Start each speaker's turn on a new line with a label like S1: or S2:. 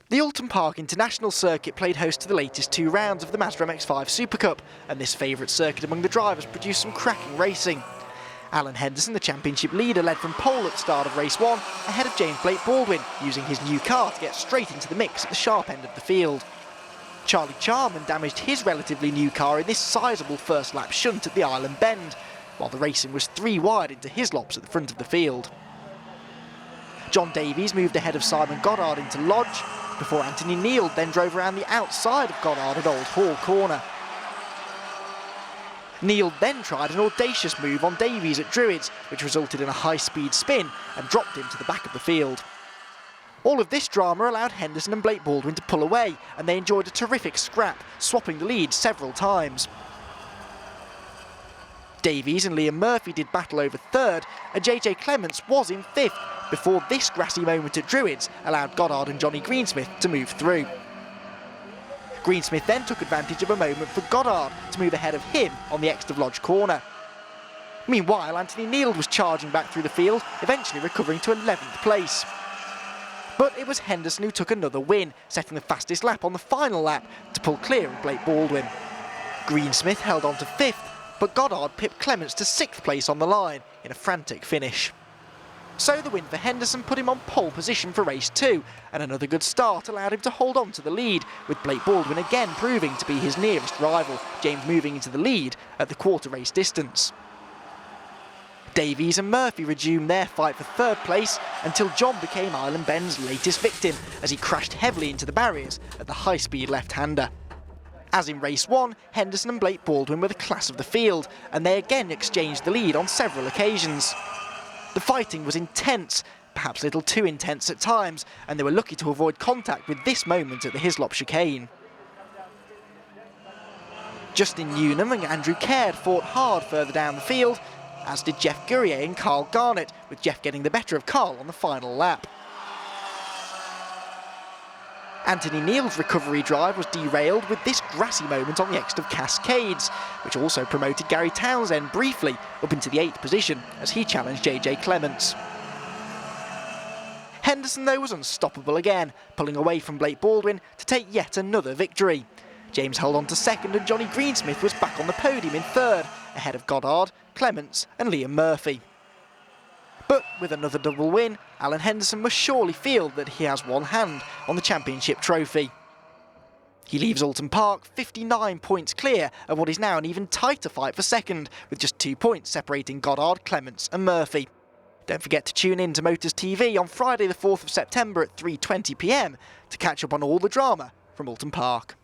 S1: The Oulton Park International Circuit played host to the latest two rounds of the Mazda MX-5 SuperCup, and this favourite circuit among the drivers produced some cracking racing. Alan Henderson, the championship leader, led from pole at the start of race 1, ahead of James Blake Baldwin, using his new car to get straight into the mix at the sharp end of the field. Charlie Charman damaged his relatively new car in this sizable first lap shunt at the Island Bend, while the racing was 3 wide into Hislops at the front of the field. John Davies moved ahead of Simon Goddard into Lodge, before Anthony Neal then drove around the outside of Goddard at Old Hall Corner. Neal then tried an audacious move on Davies at Druids, which resulted in a high-speed spin and dropped him to the back of the field. All of this drama allowed Henderson and Blake Baldwin to pull away, and they enjoyed a terrific scrap, swapping the lead several times. Davies and Liam Murphy did battle over third, and JJ Clements was in fifth, before this grassy moment at Druids allowed Goddard and Johnny Greensmith to move through. Greensmith then took advantage of a moment for Goddard to move ahead of him on the Exeter Lodge corner. Meanwhile, Anthony Neal was charging back through the field, eventually recovering to 11th place. But it was Henderson who took another win, setting the fastest lap on the final lap to pull clear of Blake Baldwin. Greensmith held on to 5th, but Goddard pipped Clements to 6th place on the line in a frantic finish. So the win for Henderson put him on pole position for race 2, and another good start allowed him to hold on to the lead, with Blake Baldwin again proving to be his nearest rival, James moving into the lead at the quarter race distance. Davies and Murphy resumed their fight for 3rd place until John became Island Bend's latest victim as he crashed heavily into the barriers at the high-speed left-hander. As in race 1, Henderson and Blake Baldwin were the class of the field, and they again exchanged the lead on several occasions. The fighting was intense, perhaps a little too intense at times, and they were lucky to avoid contact with this moment at the Hislop chicane. Justin Newnham and Andrew Caird fought hard further down the field, as did Jeff Gurrier and Carl Garnett, with Jeff getting the better of Carl on the final lap. Anthony Neal's recovery drive was derailed with this grassy moment on the Exeter Cascades, which also promoted Gary Townsend briefly up into the 8th position as he challenged JJ Clements. Henderson, though, was unstoppable again, pulling away from Blake Baldwin to take yet another victory. James held on to 2nd and Johnny Greensmith was back on the podium in 3rd, ahead of Goddard, Clements and Liam Murphy. But with another double win, Alan Henderson must surely feel that he has one hand on the championship trophy. He leaves Oulton Park 59 points clear of what is now an even tighter fight for 2nd, with just 2 points separating Goddard, Clements and Murphy. Don't forget to tune in to Motors TV on Friday the 4th of September at 3:20 PM to catch up on all the drama from Oulton Park.